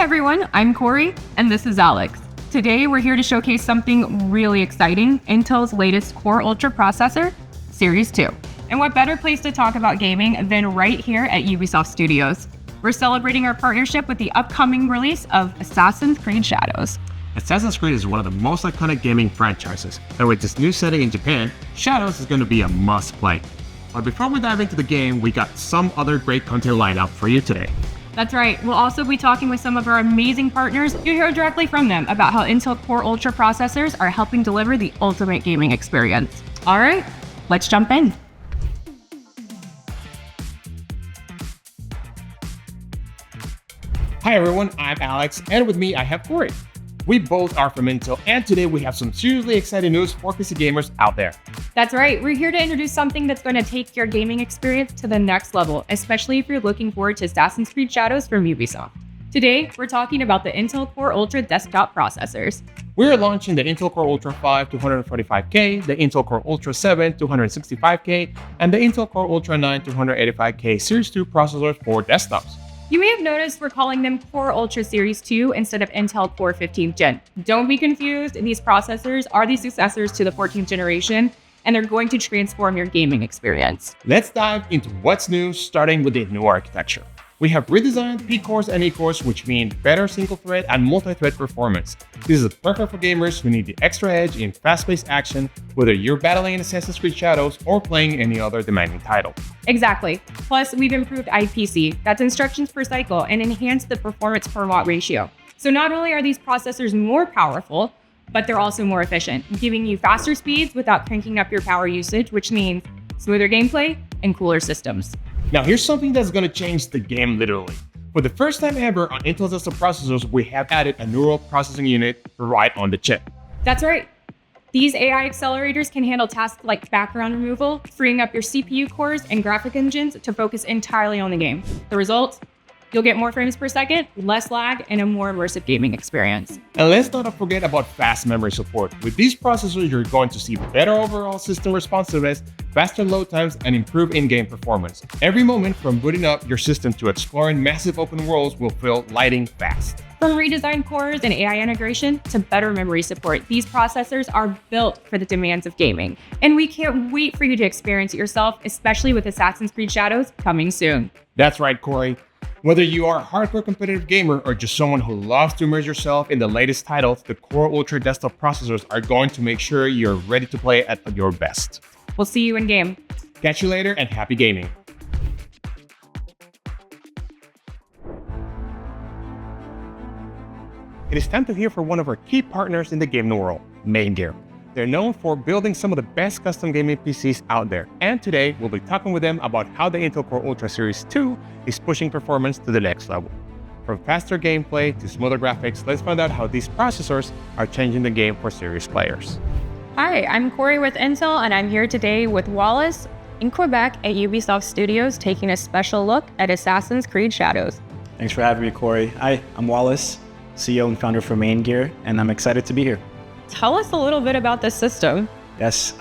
everyone, I'm Corey, and this is Alex. Today, we're here to showcase something really exciting, Intel's latest Core Ultra processor, Series 2. And what better place to talk about gaming than right here at Ubisoft Studios. We're celebrating our partnership with the upcoming release of Assassin's Creed Shadows. Assassin's Creed is one of the most iconic gaming franchises, and with this new setting in Japan, Shadows is going to be a must-play. But before we dive into the game, we got some other great content lined up for you today. That's right, we'll also be talking with some of our amazing partners. You'll hear directly from them about how Intel Core Ultra processors are helping deliver the ultimate gaming experience. All right, let's jump in. Hi everyone, I'm Alex, and with me I have Corey. We both are from Intel, and today we have some seriously exciting news for PC gamers out there. That's right, we're here to introduce something that's going to take your gaming experience to the next level, especially if you're looking forward to Assassin's Creed Shadows from Ubisoft. Today, we're talking about the Intel Core Ultra desktop processors. We're launching the Intel Core Ultra 5 245K, the Intel Core Ultra 7 265K, and the Intel Core Ultra 9 285K Series 2 processors for desktops. You may have noticed we're calling them Core Ultra Series 2 instead of Intel Core 15th Gen. Don't be confused, these processors are the successors to the 14th generation, and they're going to transform your gaming experience. Let's dive into what's new, starting with the new architecture. We have redesigned P-cores and E-cores, which mean better single-thread and multi-thread performance. This is perfect for gamers who need the extra edge in fast-paced action, whether you're battling in Assassin's Creed Shadows or playing any other demanding title. Exactly. Plus, we've improved IPC, that's instructions per cycle, and enhanced the performance per watt ratio. So not only are these processors more powerful, but they're also more efficient, giving you faster speeds without cranking up your power usage, which means smoother gameplay and cooler systems. Now here's something that's going to change the game literally. For the first time ever on Intel's desktop processors, we have added a neural processing unit right on the chip. That's right. These AI accelerators can handle tasks like background removal, freeing up your CPU cores and graphic engines to focus entirely on the game. The result? You'll get more frames per second, less lag, and a more immersive gaming experience. And let's not forget about fast memory support. With these processors, you're going to see better overall system responsiveness, faster load times, and improved in-game performance. Every moment from booting up your system to exploring massive open worlds will feel lightning fast. From redesigned cores and AI integration to better memory support, these processors are built for the demands of gaming. And we can't wait for you to experience it yourself, especially with Assassin's Creed Shadows coming soon. That's right, Corey. Whether you are a hardcore competitive gamer or just someone who loves to immerse yourself in the latest titles, the Core Ultra desktop processors are going to make sure you're ready to play at your best. We'll see you in game. Catch you later and happy gaming. It is time to hear from one of our key partners in the gaming world, Main Gear. They're known for building some of the best custom gaming PCs out there, and today we'll be talking with them about how the Intel Core Ultra Series 2 is pushing performance to the next level. From faster gameplay to smoother graphics, let's find out how these processors are changing the game for serious players. Hi, I'm Corey with Intel, and I'm here today with Wallace in Quebec at Ubisoft Studios, taking a special look at Assassin's Creed Shadows. Thanks for having me, Corey. Hi, I'm Wallace, CEO and founder for Main Gear, and I'm excited to be here. Tell us a little bit about this system. Yes,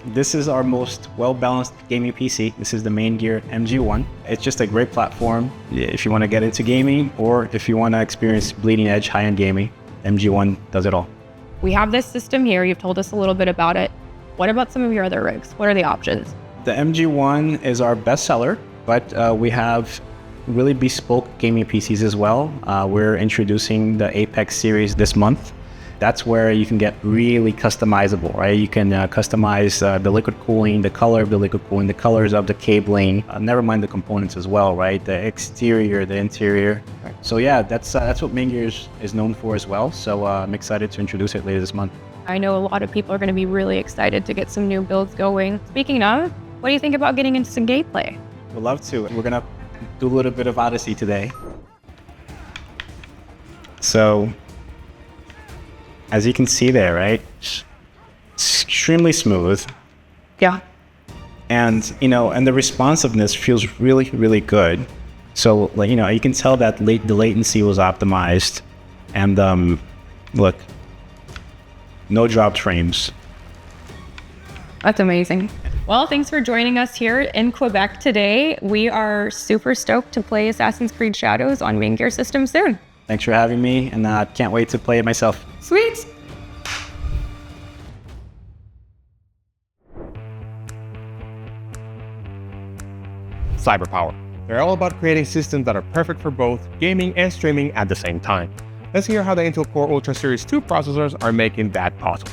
this is our most well-balanced gaming PC. This is the Main Gear MG1. It's just a great platform if you want to get into gaming or if you want to experience bleeding-edge high-end gaming. MG1 does it all. We have this system here. You've told us a little bit about it. What about some of your other rigs? What are the options? The MG1 is our best seller, but we have really bespoke gaming PCs as well. We're introducing the Apex series this month. That's where you can get really customizable, right? You can customize the liquid cooling, the color of the liquid cooling, the colors of the cabling, never mind the components as well, right? The exterior, the interior. So yeah, that's what Main Gear is known for as well. So I'm excited to introduce it later this month. I know a lot of people are going to be really excited to get some new builds going. Speaking of, what do you think about getting into some gameplay? We'd love to. We're gonna do a little bit of Odyssey today. So, as you can see there, right? It's extremely smooth. Yeah. And, and the responsiveness feels really, really good. So, you can tell that the latency was optimized. And, look, no dropped frames. That's amazing. Well, thanks for joining us here in Quebec today. We are super stoked to play Assassin's Creed Shadows on Main Gear systems soon. Thanks for having me, and can't wait to play it myself. Sweet. Cyberpower. They're all about creating systems that are perfect for both gaming and streaming at the same time. Let's hear how the Intel Core Ultra Series 2 processors are making that possible.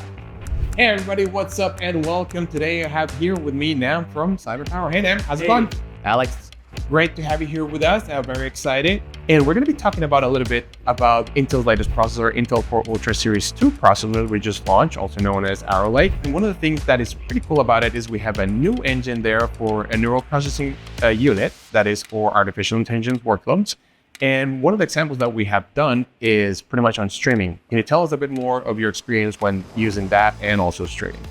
Hey everybody, what's up and welcome. Today I have here with me Nam from Cyberpower. Hey Nam, how's it going? Alex. Great to have you here with us. I'm very excited. And we're going to be talking about a little bit about Intel's latest processor, Intel Core Ultra Series 2 processor we just launched, also known as Arrow Lake. And one of the things that is pretty cool about it is we have a new engine there for a neural processing unit that is for artificial intelligence workloads. And one of the examples that we have done is pretty much on streaming. Can you tell us a bit more of your experience when using that and also streaming?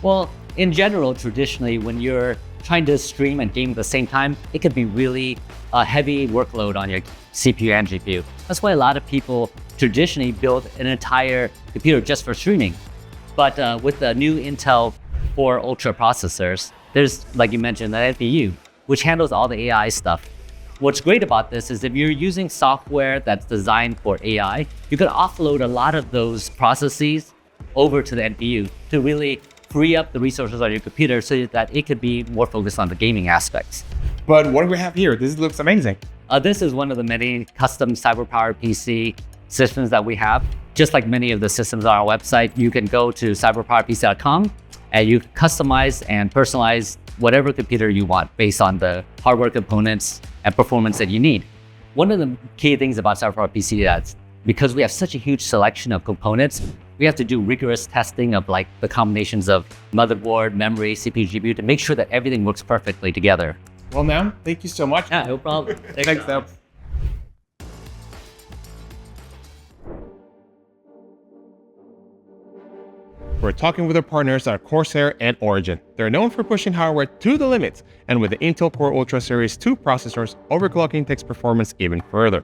Well, in general, traditionally, when you're trying to stream and game at the same time, it could be really a heavy workload on your CPU and GPU. That's why a lot of people traditionally build an entire computer just for streaming. But with the new Intel Core Ultra processors, there's, like you mentioned, the NPU, which handles all the AI stuff. What's great about this is if you're using software that's designed for AI, you can offload a lot of those processes over to the NPU to really free up the resources on your computer so that it could be more focused on the gaming aspects. But what do we have here? This looks amazing. This is one of the many custom Cyberpower PC systems that we have. Just like many of the systems on our website, you can go to cyberpowerpc.com and you can customize and personalize whatever computer you want based on the hardware components and performance that you need. One of the key things about Cyberpower PC is because we have such a huge selection of components, we have to do rigorous testing of like the combinations of motherboard, memory, CPU, GPU to make sure that everything works perfectly together. Well, Nam, thank you so much. Yeah, no problem. Thanks, Nam. We're talking with our partners at Corsair and Origin. They're known for pushing hardware to the limits, and with the Intel Core Ultra Series 2 processors, overclocking takes performance even further.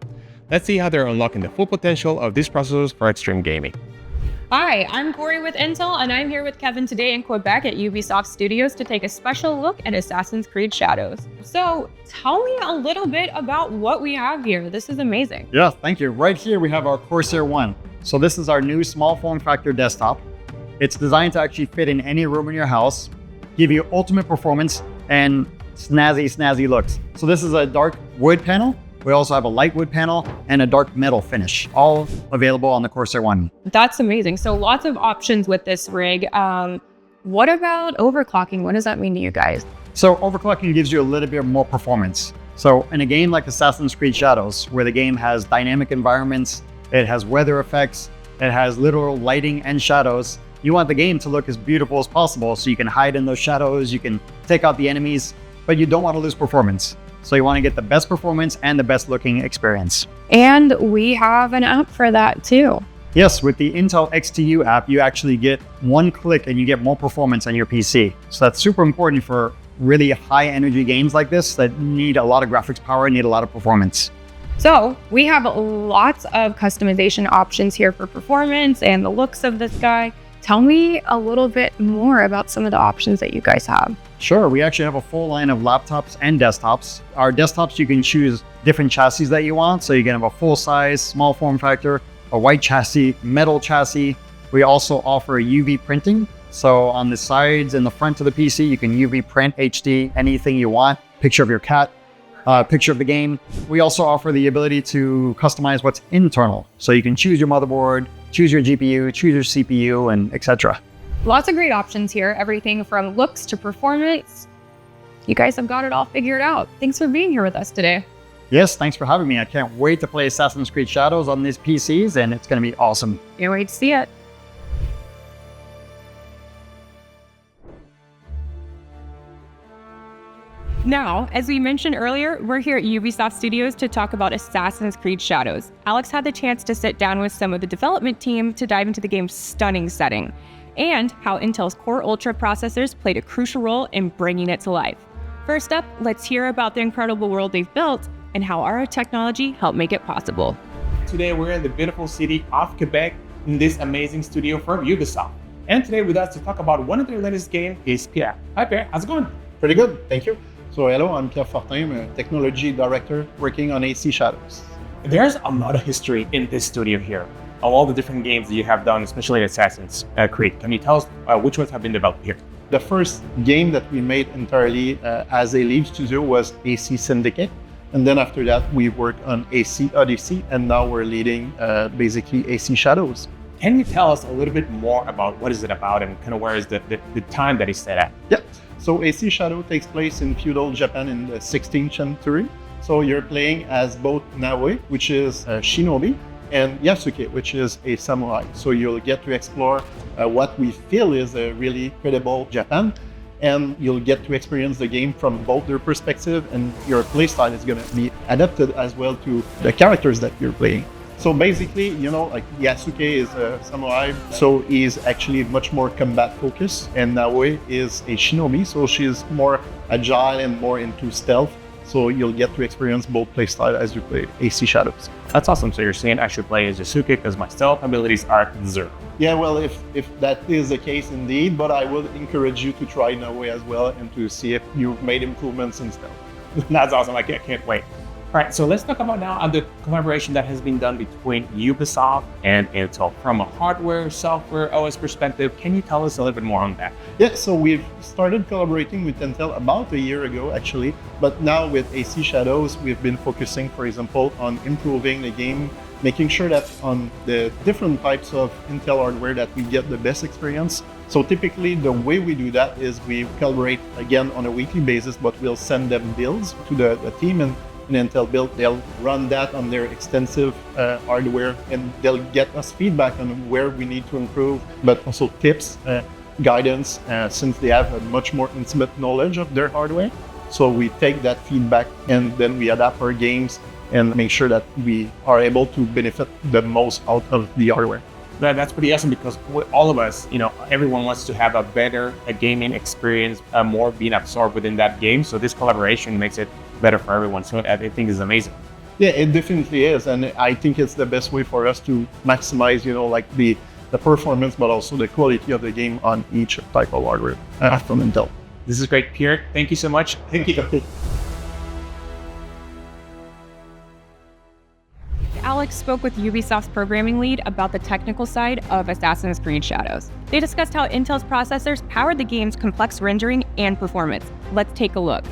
Let's see how they're unlocking the full potential of these processors for extreme gaming. Hi, I'm Corey with Intel, and I'm here with Kevin today in Quebec at Ubisoft Studios to take a special look at Assassin's Creed Shadows. So tell me a little bit about what we have here. This is amazing. Yeah, thank you. Right here we have our Corsair One. So this is our new small form factor desktop. It's designed to actually fit in any room in your house, give you ultimate performance and snazzy looks. So this is a dark wood panel. We also have a light wood panel and a dark metal finish, all available on the Corsair One. That's amazing. So lots of options with this rig. What about overclocking? What does that mean to you guys? So overclocking gives you a little bit more performance. So in a game like Assassin's Creed Shadows, where the game has dynamic environments, it has weather effects, it has literal lighting and shadows, you want the game to look as beautiful as possible so you can hide in those shadows, you can take out the enemies, but you don't want to lose performance. So you want to get the best performance and the best looking experience. And we have an app for that too. Yes, with the Intel XTU app, you actually get one click and you get more performance on your PC. So that's super important for really high energy games like this that need a lot of graphics power, need a lot of performance. So we have lots of customization options here for performance and the looks of this guy. Tell me a little bit more about some of the options that you guys have. Sure, we actually have a full line of laptops and desktops. Our desktops, you can choose different chassis that you want. So you can have a full size, small form factor, a white chassis, metal chassis. We also offer UV printing. So on the sides and the front of the PC, you can UV print HD, anything you want, picture of your cat, picture of the game. We also offer the ability to customize what's internal. So you can choose your motherboard, choose your GPU, choose your CPU, and etc. Lots of great options here, everything from looks to performance. You guys have got it all figured out. Thanks for being here with us today. Yes, thanks for having me. I can't wait to play Assassin's Creed Shadows on these PCs, and it's going to be awesome. Can't wait to see it. Now, as we mentioned earlier, we're here at Ubisoft Studios to talk about Assassin's Creed Shadows. Alex had the chance to sit down with some of the development team to dive into the game's stunning setting and how Intel's Core Ultra processors played a crucial role in bringing it to life. First up, let's hear about the incredible world they've built and how our technology helped make it possible. Today we're in the beautiful city of Quebec in this amazing studio from Ubisoft. And today with us to talk about one of their latest games is Pierre. Hi Pierre, how's it going? Pretty good, thank you. So hello, I'm Pierre Fortin, I'm a technology director working on AC Shadows. There's a lot of history in this studio here. Of all the different games that you have done, especially Assassin's Creed. Can you tell us which ones have been developed here? The first game that we made entirely as a Leaf studio was AC Syndicate. And then after that, we worked on AC Odyssey, and now we're leading basically AC Shadows. Can you tell us a little bit more about what is it about and kind of where is the time that it's set at? Yeah, so AC Shadow takes place in feudal Japan in the 16th century. So you're playing as both Naoe, which is a shinobi, and Yasuke, which is a samurai. So you'll get to explore what we feel is a really credible Japan, and you'll get to experience the game from both their perspective, and your playstyle is going to be adapted as well to the characters that you're playing. So basically, you know, like Yasuke is a samurai, so he's actually much more combat focused, and Naoe is a shinobi, so she's more agile and more into stealth. So you'll get to experience both playstyle as you play AC Shadows. That's awesome. So you're saying I should play as Yasuke because my stealth abilities are 0. Yeah, well, if that is the case indeed, but I would encourage you to try Naoe as well and to see if you've made improvements in stealth. That's awesome. I can't wait. All right, so let's talk about now the collaboration that has been done between Ubisoft and Intel. From a hardware, software, OS perspective, can you tell us a little bit more on that? Yeah, so we've started collaborating with Intel about a year ago, actually. But now with AC Shadows, we've been focusing, for example, on improving the game, making sure that on the different types of Intel hardware that we get the best experience. So typically the way we do that is we collaborate again on a weekly basis, but we'll send them builds to the team, and in Intel build, they'll run that on their extensive hardware, and they'll get us feedback on where we need to improve, but also tips, guidance, since they have a much more intimate knowledge of their hardware. So we take that feedback and then we adapt our games and make sure that we are able to benefit the most out of the hardware. That's pretty awesome because all of us, you know, everyone wants to have a better gaming experience, more being absorbed within that game. So this collaboration makes it better for everyone. So I think it's amazing. Yeah, it definitely is. And I think it's the best way for us to maximize, you know, like the performance, but also the quality of the game on each type of hardware from Intel. This is great, Pierre. Thank you so much. Thank you. Alex spoke with Ubisoft's programming lead about the technical side of Assassin's Creed Shadows. They discussed how Intel's processors powered the game's complex rendering and performance. Let's take a look.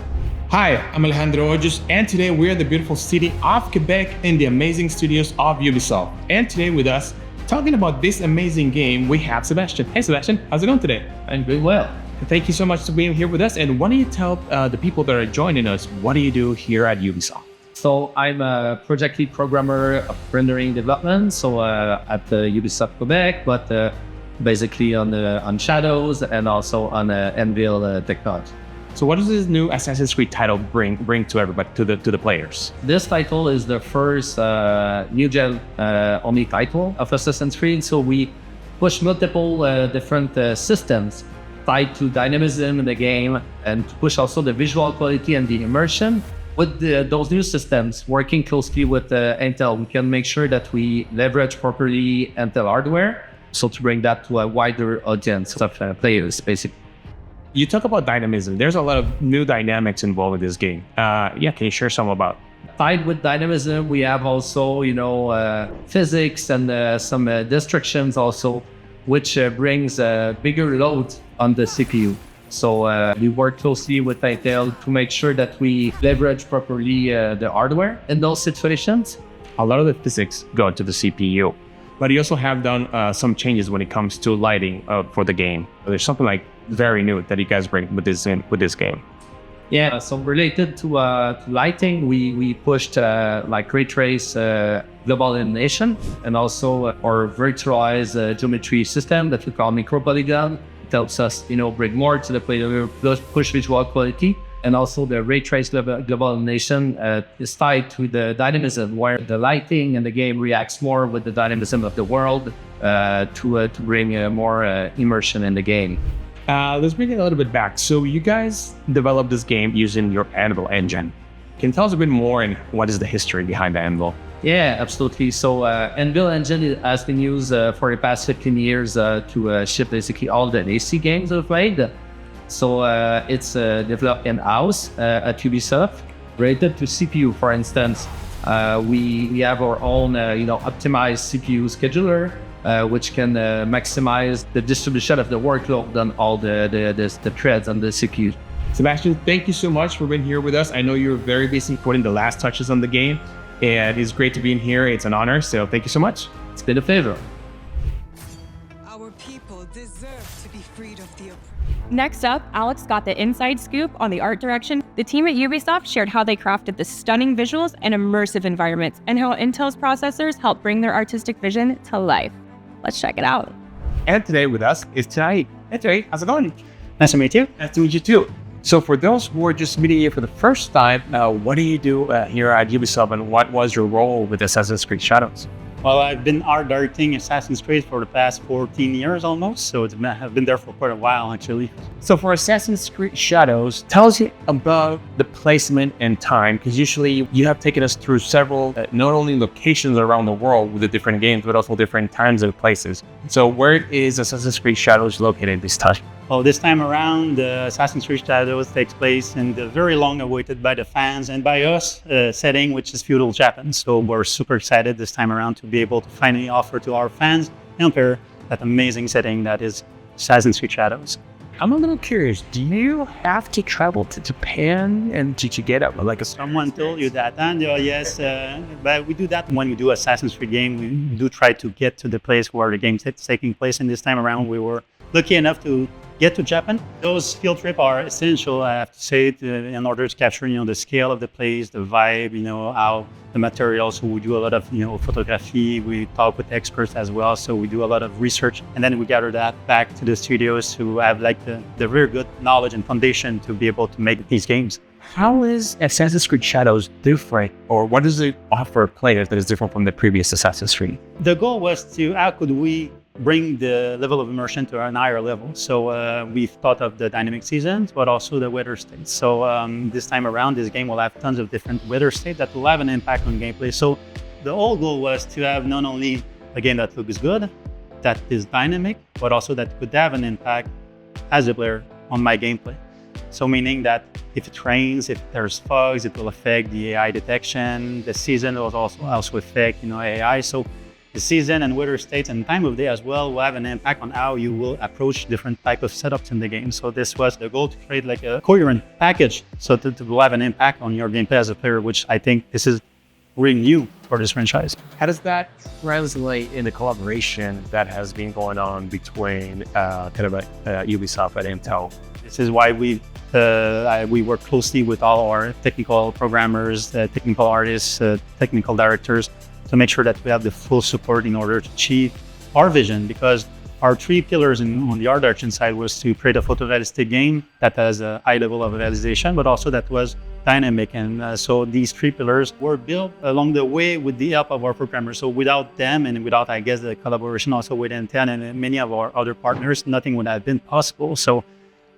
Hi, I'm Alejandro Ojos, and today we're in the beautiful city of Quebec in the amazing studios of Ubisoft. And today with us, talking about this amazing game, we have Sebastian. Hey Sebastian, how's it going today? I'm doing well. Thank you so much for being here with us. And why don't you tell the people that are joining us, what do you do here at Ubisoft? So I'm a project lead programmer of rendering development. So at Ubisoft Quebec, but basically on Shadows and also on Anvil technology. So what does this new Assassin's Creed title bring to everybody, to the players? This title is the first new gen only title of Assassin's Creed. So we push multiple different systems tied to dynamism in the game, and to push also the visual quality and the immersion. With those new systems, working closely with Intel, we can make sure that we leverage properly Intel hardware, so to bring that to a wider audience of players, basically. You talk about dynamism. There's a lot of new dynamics involved in this game. Yeah, can you share some about? Tied with dynamism, we have also, physics and some restrictions also, which brings a bigger load on the CPU. So we work closely with Intel to make sure that we leverage properly the hardware in those situations. A lot of the physics go into the CPU, but you also have done some changes when it comes to lighting for the game. There's something like very new that you guys bring with this game. Yeah, so related to lighting, we pushed like ray trace global illumination, and also our virtualized geometry system that we call micropolygon. It helps us, bring more to the player, push visual quality, and also the ray trace global illumination is tied to the dynamism, where the lighting in the game reacts more with the dynamism of the world to bring more immersion in the game. Let's bring it a little bit back. So you guys developed this game using your Anvil engine. Can you tell us a bit more and what is the history behind the Anvil? Yeah, absolutely. So Anvil engine has been used for the past 15 years to ship basically all the AC games we've made. So it's developed in-house at Ubisoft. Related to CPU, for instance, We have our own, optimized CPU scheduler, which can maximize the distribution of the workload on all the threads on the CPU. Sebastian, thank you so much for being here with us. I know you're very busy putting the last touches on the game, and it's great to be in here. It's an honor, so thank you so much. It's been a favor. Our people deserve to be freed of the oppressed. Next up, Alex got the inside scoop on the art direction. The team at Ubisoft shared how they crafted the stunning visuals and immersive environments, and how Intel's processors helped bring their artistic vision to life. Let's check it out. And today with us is Thierry. Hey Thierry, how's it going? Nice to meet you. Nice to meet you too. So for those who are just meeting you for the first time, what do you do here at Ubisoft, and what was your role with Assassin's Creed Shadows? Well, I've been art directing Assassin's Creed for the past 14 years almost, so I've been there for quite a while actually. So for Assassin's Creed Shadows, tell us about the placement and time, because usually you have taken us through several, not only locations around the world with the different games, but also different times and places. So where is Assassin's Creed Shadows located this time? Well, this time around, Assassin's Creed Shadows takes place in the very long awaited by the fans and by us setting, which is feudal Japan. So we're super excited this time around to be able to finally offer to our fans and pair that amazing setting that is Assassin's Creed Shadows. I'm a little curious. Do you have to travel to Japan and to get up like a? Someone told you that, and yes, but we do that when we do Assassin's Creed game. We do try to get to the place where the game is taking place, and this time around we were lucky enough to get to Japan. Those field trips are essential, I have to say, in order to capture, the scale of the place, the vibe, how the materials. So we do a lot of, photography. We talk with experts as well. So we do a lot of research, and then we gather that back to the studios to have like the very good knowledge and foundation to be able to make these games. How is Assassin's Creed Shadows different, or what does it offer players that is different from the previous Assassin's Creed? The goal was how could we bring the level of immersion to a higher level. So we've thought of the dynamic seasons, but also the weather states. So this time around, this game will have tons of different weather states that will have an impact on gameplay. So the whole goal was to have not only a game that looks good, that is dynamic, but also that could have an impact as a player on my gameplay. So meaning that if it rains, if there's fogs, it will affect the AI detection. The season will also affect AI. So the season and weather states and time of day as well will have an impact on how you will approach different type of setups in the game. So this was the goal, to create like a coherent package so to have an impact on your gameplay as a player, which I think this is really new for this franchise. How does that translate in the collaboration that has been going on between Ubisoft and Intel? This is why we work closely with all our technical programmers, technical artists, technical directors, to make sure that we have the full support in order to achieve our vision, because our three pillars on the art direction side was to create a photorealistic game that has a high level of realization, but also that was dynamic. And so these three pillars were built along the way with the help of our programmers. So without them, and without, I guess, the collaboration also with Intel and many of our other partners, nothing would have been possible. So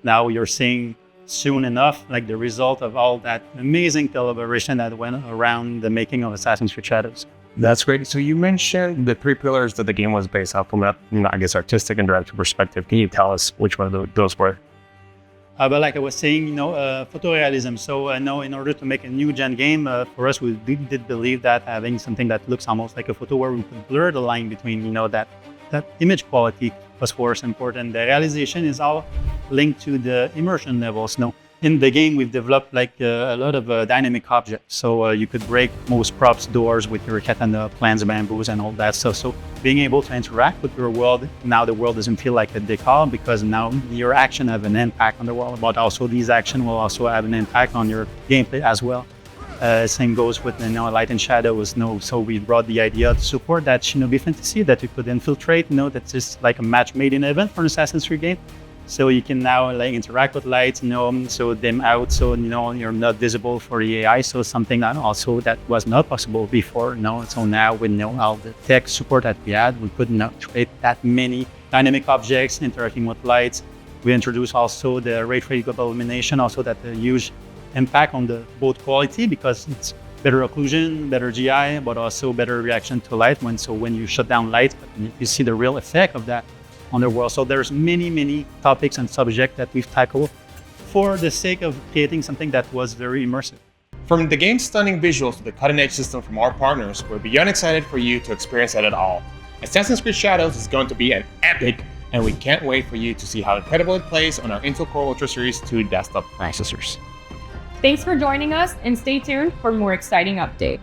now you're seeing soon enough like the result of all that amazing collaboration that went around the making of Assassin's Creed Shadows. That's great. So you mentioned the three pillars that the game was based off from that, I guess, artistic and director perspective. Can you tell us which one of those were? But like I was saying, photorealism. So in order to make a new gen game, for us, we did believe that having something that looks almost like a photo, where we could blur the line between, that image quality was for us important. The realization is all linked to the immersion levels. In the game, we've developed like a lot of dynamic objects. So you could break most props, doors with your katana, plants, bamboos, and all that stuff. So being able to interact with your world, now the world doesn't feel like a decor, because now your action have an impact on the world, but also these action will also have an impact on your gameplay as well. Same goes with light and shadows. So we brought the idea to support that shinobi fantasy, that you could infiltrate. That's just like a match made in heaven for an Assassin's Creed game. So you can now interact with lights, so dim out, so you're not visible for the AI. So something that was not possible before. So now with all the tech support that we had, we could not create that many dynamic objects interacting with lights. We introduced also the ray tracing global illumination, also that a huge impact on the both quality, because it's better occlusion, better GI, but also better reaction to light. When you shut down light, you see the real effect of that on the world. So there's many topics and subjects that we've tackled for the sake of creating something that was very immersive. From the game's stunning visuals to the cutting-edge system from our partners, we're beyond excited for you to experience it all. Assassin's Creed Shadows is going to be an epic, and we can't wait for you to see how incredible it plays on our Intel Core Ultra Series 2 desktop processors. Thanks for joining us, and stay tuned for more exciting updates.